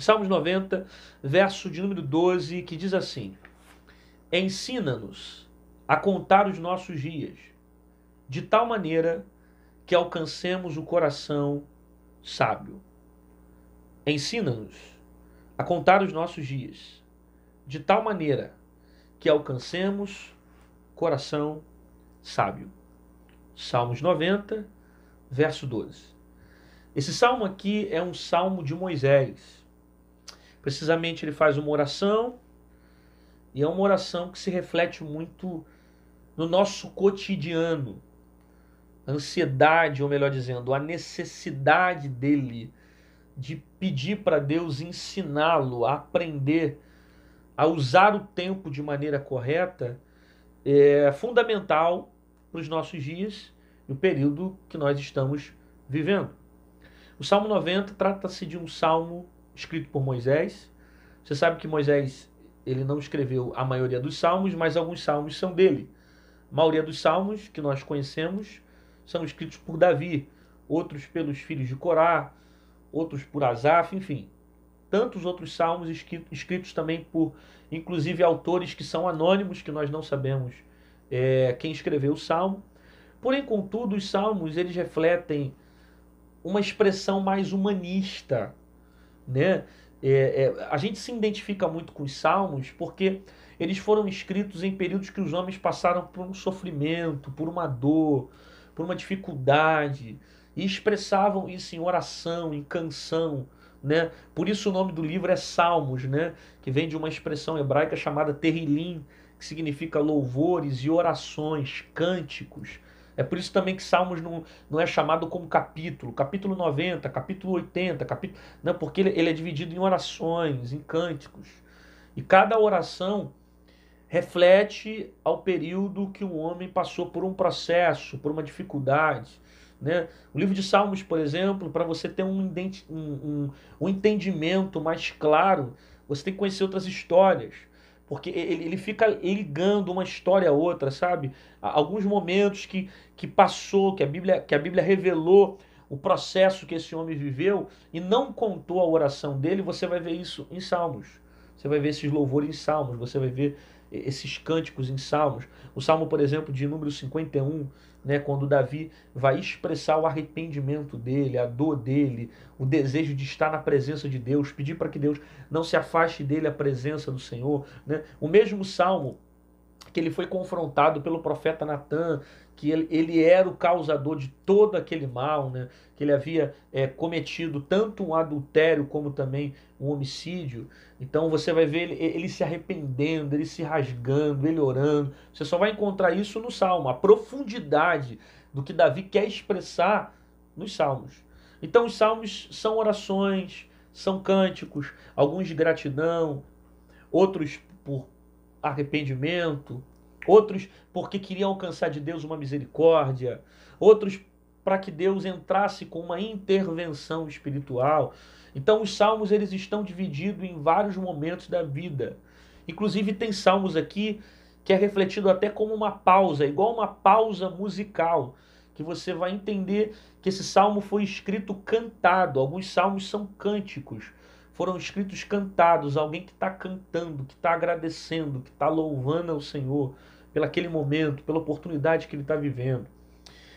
Salmos 90, verso de número 12, que diz assim: ensina-nos a contar os nossos dias, de tal maneira que alcancemos o coração sábio. Ensina-nos a contar os nossos dias, de tal maneira que alcancemos coração sábio. Salmos 90, verso 12. Esse salmo aqui é um salmo de Moisés. Precisamente ele faz uma oração, e é uma oração que se reflete muito no nosso cotidiano. A ansiedade, ou melhor dizendo, a necessidade dele de pedir para Deus ensiná-lo a aprender a usar o tempo de maneira correta é fundamental para os nossos dias e o período que nós estamos vivendo. O Salmo 90 trata-se de um salmo escrito por Moisés. Você sabe que Moisés ele não escreveu a maioria dos salmos, mas alguns salmos são dele. A maioria dos salmos que nós conhecemos são escritos por Davi, outros pelos filhos de Corá, outros por Asaf, enfim. Tantos outros salmos escritos também por, inclusive, autores que são anônimos, que nós não sabemos quem escreveu o salmo. Porém, contudo, os salmos eles refletem uma expressão mais humanista, né? A gente se identifica muito com os salmos porque eles foram escritos em períodos que os homens passaram por um sofrimento, por uma dor, por uma dificuldade, e expressavam isso em oração, em canção, né? Por isso o nome do livro é Salmos, né? Que vem de uma expressão hebraica chamada Terrilim, que significa louvores e orações, cânticos. É por isso também que Salmos não é chamado como capítulo, capítulo 90, capítulo 80, capítulo, não, porque ele é dividido em orações, em cânticos. E cada oração reflete ao período que o homem passou por um processo, por uma dificuldade, né? O livro de Salmos, por exemplo, para você ter um entendimento mais claro, você tem que conhecer outras histórias, porque ele fica ligando uma história a outra, sabe? Alguns momentos que passou, que a Bíblia revelou o processo que esse homem viveu e não contou a oração dele, você vai ver isso em Salmos. Você vai ver esses louvores em Salmos, você vai ver esses cânticos em Salmos. O Salmo, por exemplo, de número 51, né, quando Davi vai expressar o arrependimento dele, a dor dele, o desejo de estar na presença de Deus, pedir para que Deus não se afaste dele a presença do Senhor, né? O mesmo Salmo que ele foi confrontado pelo profeta Natan, que ele era o causador de todo aquele mal, né? Que ele havia cometido tanto um adultério como também um homicídio. Então você vai ver ele se arrependendo, ele se rasgando, ele orando. Você só vai encontrar isso no Salmo, a profundidade do que Davi quer expressar nos Salmos. Então os Salmos são orações, são cânticos, alguns de gratidão, outros por arrependimento, outros porque queriam alcançar de Deus uma misericórdia, outros para que Deus entrasse com uma intervenção espiritual. Então os salmos eles estão divididos em vários momentos da vida. Inclusive tem salmos aqui que é refletido até como uma pausa, igual uma pausa musical, que você vai entender que esse salmo foi escrito cantado. Alguns salmos são cânticos, foram escritos cantados, alguém que está cantando, que está agradecendo, que está louvando ao Senhor pelo aquele momento, pela oportunidade que ele está vivendo.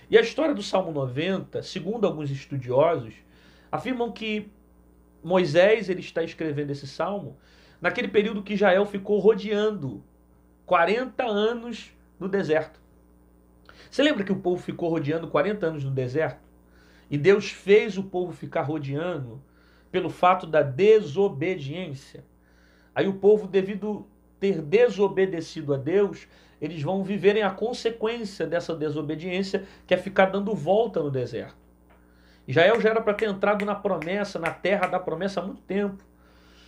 E a história do Salmo 90, segundo alguns estudiosos, afirmam que Moisés ele está escrevendo esse salmo naquele período que Israel ficou rodeando 40 anos no deserto. Você lembra que o povo ficou rodeando 40 anos no deserto? E Deus fez o povo ficar rodeando pelo fato da desobediência. Aí o povo, devido ter desobedecido a Deus, eles vão viverem a consequência dessa desobediência, que é ficar dando volta no deserto. Israel já era para ter entrado na promessa, na terra da promessa há muito tempo.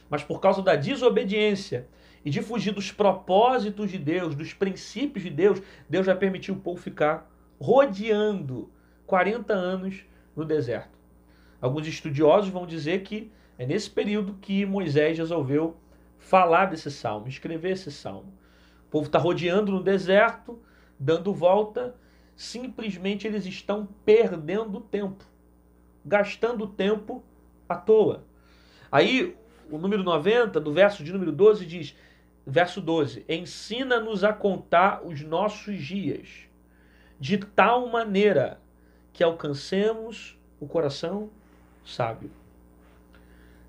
Mas por causa da desobediência e de fugir dos propósitos de Deus, dos princípios de Deus, Deus vai permitir o povo ficar rodeando 40 anos no deserto. Alguns estudiosos vão dizer que é nesse período que Moisés resolveu falar desse salmo, escrever esse salmo. O povo está rodeando no deserto, dando volta, simplesmente eles estão perdendo tempo, gastando tempo à toa. Aí o número 90, do verso de número 12, diz, verso 12, ensina-nos a contar os nossos dias, de tal maneira que alcancemos o coração sábio.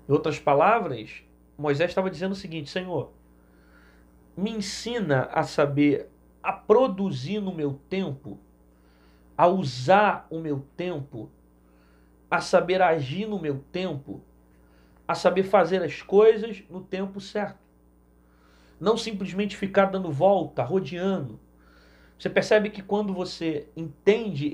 Em outras palavras, Moisés estava dizendo o seguinte: Senhor, me ensina a saber, a produzir no meu tempo, a usar o meu tempo, a saber agir no meu tempo, a saber fazer as coisas no tempo certo. Não simplesmente ficar dando volta, rodeando. Você percebe que quando você entende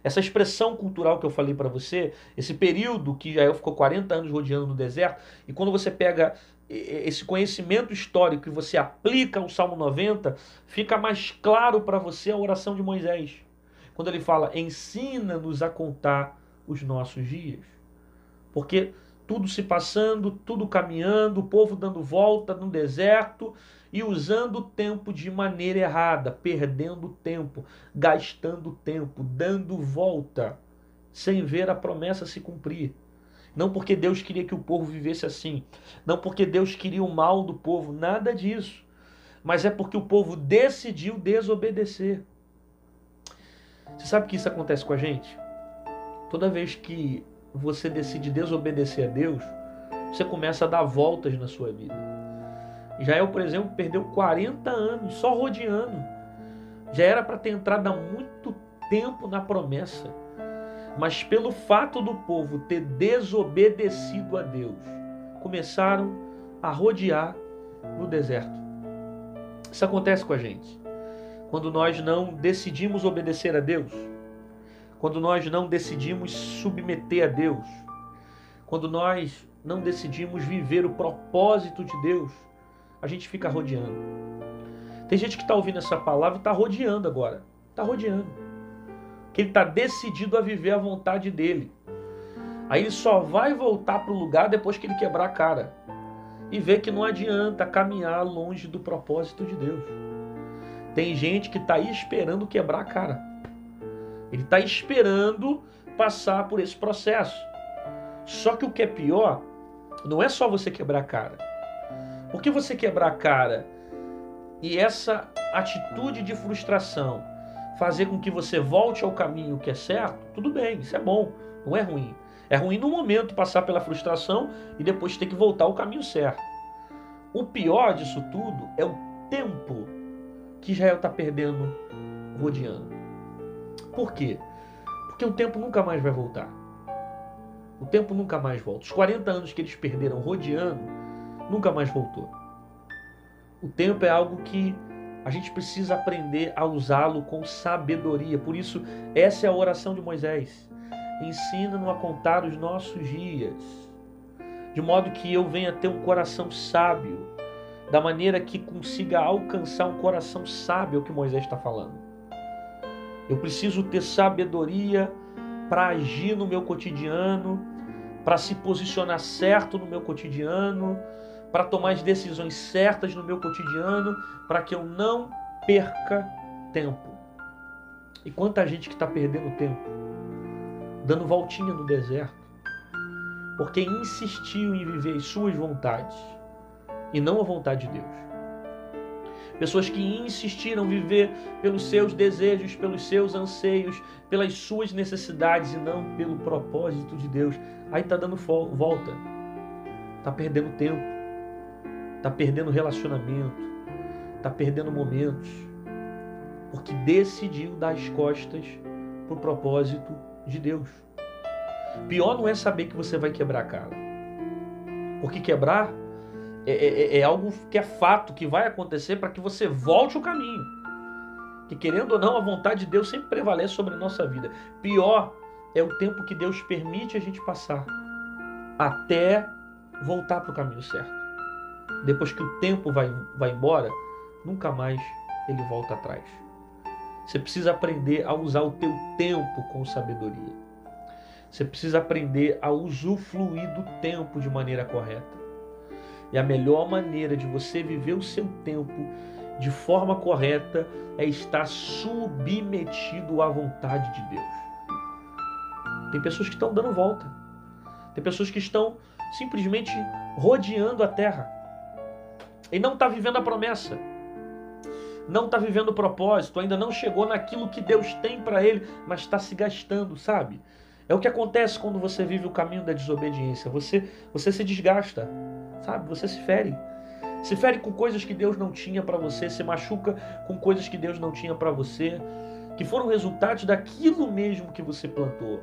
essa expressão cultural que eu falei para você, esse período que Israel ficou 40 anos rodeando no deserto, e quando você pega esse conhecimento histórico e você aplica o Salmo 90, fica mais claro para você a oração de Moisés. Quando ele fala, ensina-nos a contar os nossos dias. Porque tudo se passando, tudo caminhando, o povo dando volta no deserto e usando o tempo de maneira errada, perdendo tempo, gastando tempo, dando volta, sem ver a promessa se cumprir. Não porque Deus queria que o povo vivesse assim, não porque Deus queria o mal do povo, nada disso. Mas é porque o povo decidiu desobedecer. Você sabe que isso acontece com a gente? Toda vez que você decide desobedecer a Deus, você começa a dar voltas na sua vida. Israel, por exemplo, perdeu 40 anos só rodeando. Já era para ter entrado há muito tempo na promessa. Mas pelo fato do povo ter desobedecido a Deus, começaram a rodear no deserto. Isso acontece com a gente. Quando nós não decidimos obedecer a Deus, quando nós não decidimos submeter a Deus, quando nós não decidimos viver o propósito de Deus, a gente fica rodeando. Tem gente que está ouvindo essa palavra e está rodeando agora. Está rodeando. Que ele está decidido a viver a vontade dele. Aí ele só vai voltar para o lugar depois que ele quebrar a cara. E ver que não adianta caminhar longe do propósito de Deus. Tem gente que está aí esperando quebrar a cara. Ele está esperando passar por esse processo. Só que o que é pior, não é só você quebrar a cara. Porque você quebrar a cara e essa atitude de frustração fazer com que você volte ao caminho que é certo, tudo bem, isso é bom, não é ruim. É ruim no momento passar pela frustração e depois ter que voltar ao caminho certo. O pior disso tudo é o tempo que Israel está perdendo rodeando. Por quê? Porque o tempo nunca mais vai voltar. O tempo nunca mais volta. Os 40 anos que eles perderam rodeando, nunca mais voltou. O tempo é algo que a gente precisa aprender a usá-lo com sabedoria. Por isso, essa é a oração de Moisés. Ensina-nos a contar os nossos dias, de modo que eu venha ter um coração sábio, da maneira que consiga alcançar um coração sábio, é o que Moisés está falando. Eu preciso ter sabedoria para agir no meu cotidiano, para se posicionar certo no meu cotidiano, para tomar as decisões certas no meu cotidiano, para que eu não perca tempo. E quanta gente que está perdendo tempo, dando voltinha no deserto, porque insistiu em viver as suas vontades e não a vontade de Deus. Pessoas que insistiram em viver pelos seus desejos, pelos seus anseios, pelas suas necessidades e não pelo propósito de Deus. Aí está dando volta, está perdendo tempo, está perdendo relacionamento, está perdendo momentos, porque decidiu dar as costas para o propósito de Deus. Pior não é saber que você vai quebrar a cara, porque quebrar é algo que é fato, que vai acontecer para que você volte ao caminho. Que querendo ou não, a vontade de Deus sempre prevalece sobre a nossa vida. Pior é o tempo que Deus permite a gente passar até voltar para o caminho certo. Depois que o tempo vai embora, nunca mais ele volta atrás. Você precisa aprender a usar o teu tempo com sabedoria. Você precisa aprender a usufruir do tempo de maneira correta. E a melhor maneira de você viver o seu tempo de forma correta é estar submetido à vontade de Deus. Tem pessoas que estão dando volta. Tem pessoas que estão simplesmente rodeando a terra. Ele não está vivendo a promessa, não está vivendo o propósito, ainda não chegou naquilo que Deus tem para ele, mas está se gastando, sabe? É o que acontece quando você vive o caminho da desobediência. Você se desgasta, sabe? Você se fere. Se fere com coisas que Deus não tinha para você, se machuca com coisas que Deus não tinha para você, que foram resultados daquilo mesmo que você plantou,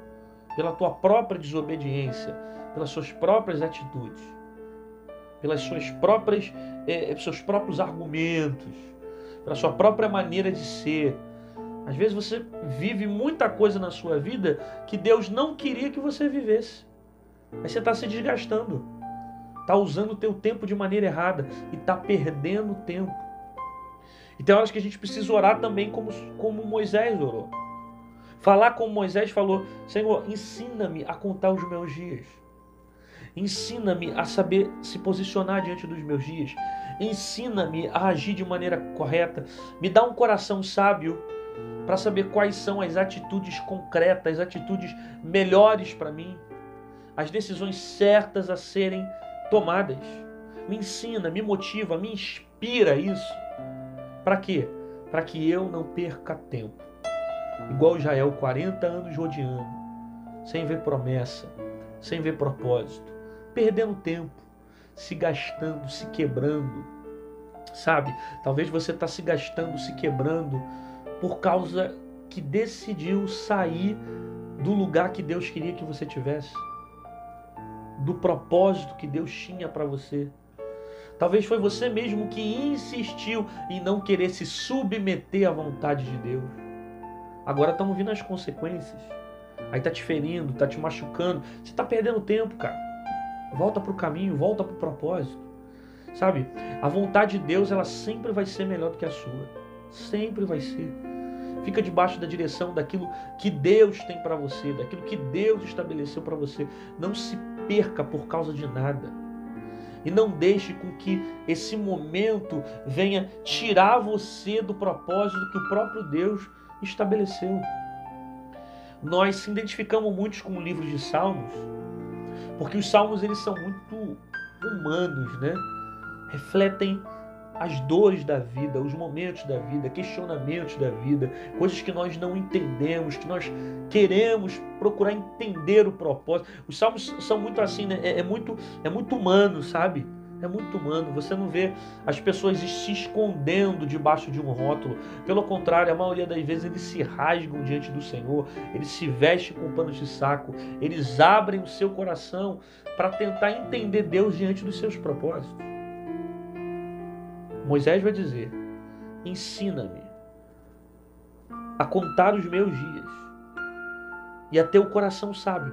pela tua própria desobediência, pelas suas próprias atitudes, pelas suas próprias, seus próprios argumentos, pela sua própria maneira de ser. Às vezes você vive muita coisa na sua vida que Deus não queria que você vivesse. Aí você está se desgastando, está usando o teu tempo de maneira errada e está perdendo tempo. E tem horas que a gente precisa orar também como Moisés orou. Falar como Moisés falou: Senhor, ensina-me a contar os meus dias. Ensina-me a saber se posicionar diante dos meus dias. Ensina-me a agir de maneira correta. Me dá um coração sábio para saber quais são as atitudes concretas, as atitudes melhores para mim, as decisões certas a serem tomadas. Me ensina, me motiva, me inspira isso. Para quê? Para que eu não perca tempo. Igual Israel, 40 anos rodeando, sem ver promessa, sem ver propósito, perdendo tempo, se gastando, se quebrando. Sabe? Talvez você está se gastando, se quebrando por causa que decidiu sair do lugar que Deus queria que você tivesse, do propósito que Deus tinha para você. Talvez foi você mesmo que insistiu em não querer se submeter à vontade de Deus. Agora estamos vindo as consequências. Aí está te ferindo, está te machucando. Você está perdendo tempo, cara. Volta para o caminho, volta para o propósito. Sabe? A vontade de Deus, ela sempre vai ser melhor do que a sua. Sempre vai ser. Fica debaixo da direção daquilo que Deus tem para você, daquilo que Deus estabeleceu para você. Não se perca por causa de nada. E não deixe com que esse momento venha tirar você do propósito que o próprio Deus estabeleceu. Nós se identificamos muito com o livro de Salmos, porque os Salmos eles são muito humanos, né? Refletem as dores da vida, os momentos da vida, questionamentos da vida, coisas que nós não entendemos, que nós queremos procurar entender o propósito. Os Salmos são muito assim, né? É muito humano, sabe? É muito humano. Você não vê as pessoas se escondendo debaixo de um rótulo. Pelo contrário, a maioria das vezes eles se rasgam diante do Senhor, eles se vestem com panos de saco, eles abrem o seu coração para tentar entender Deus diante dos seus propósitos. Moisés vai dizer: ensina-me a contar os meus dias e a ter o coração sábio,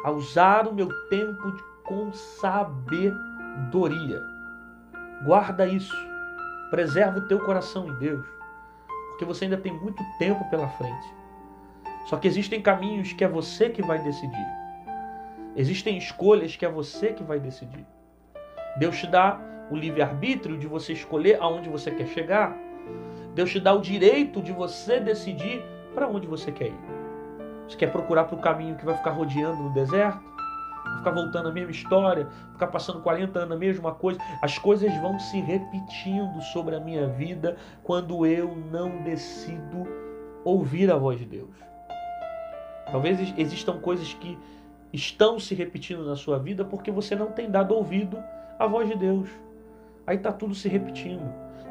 a usar o meu tempo com sabedoria. Guarda isso, preserva o teu coração em Deus, porque você ainda tem muito tempo pela frente. Só que existem caminhos que é você que vai decidir, existem escolhas que é você que vai decidir. Deus te dá o livre-arbítrio de você escolher aonde você quer chegar. Deus te dá o direito de você decidir para onde você quer ir. Você quer procurar para o caminho que vai ficar rodeando no deserto? Vai ficar voltando a mesma história? Ficar passando 40 anos a mesma coisa? As coisas vão se repetindo sobre a minha vida quando eu não decido ouvir a voz de Deus. Talvez existam coisas que estão se repetindo na sua vida porque você não tem dado ouvido à voz de Deus. Aí está tudo se repetindo.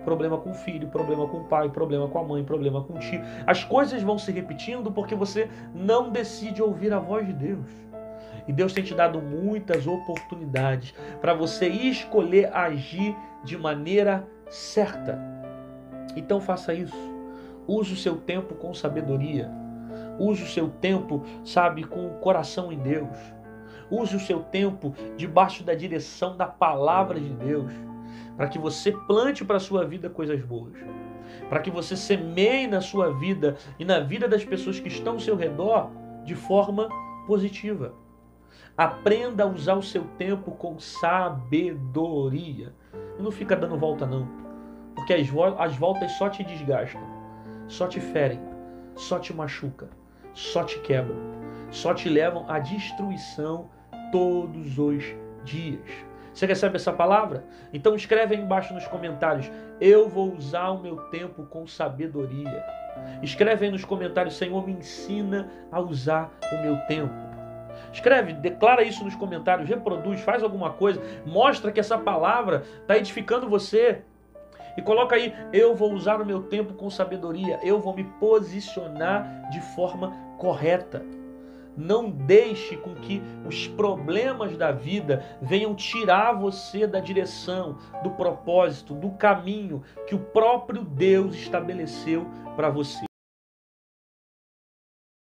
Problema com o filho, problema com o pai, problema com a mãe, problema com o tio. As coisas vão se repetindo porque você não decide ouvir a voz de Deus. E Deus tem te dado muitas oportunidades para você escolher agir de maneira certa. Então faça isso. Use o seu tempo com sabedoria. Use o seu tempo, sabe, com o coração em Deus. Use o seu tempo debaixo da direção da palavra de Deus, para que você plante para a sua vida coisas boas, para que você semeie na sua vida e na vida das pessoas que estão ao seu redor de forma positiva. Aprenda a usar o seu tempo com sabedoria. E não fica dando volta não, porque as voltas só te desgastam, só te ferem, só te machucam, só te quebram, só te levam à destruição todos os dias. Você recebe essa palavra? Então escreve aí embaixo nos comentários: eu vou usar o meu tempo com sabedoria. Escreve aí nos comentários: Senhor, me ensina a usar o meu tempo. Escreve, declara isso nos comentários, reproduz, faz alguma coisa, mostra que essa palavra está edificando você. E coloca aí: eu vou usar o meu tempo com sabedoria, eu vou me posicionar de forma correta. Não deixe com que os problemas da vida venham tirar você da direção, do propósito, do caminho que o próprio Deus estabeleceu para você.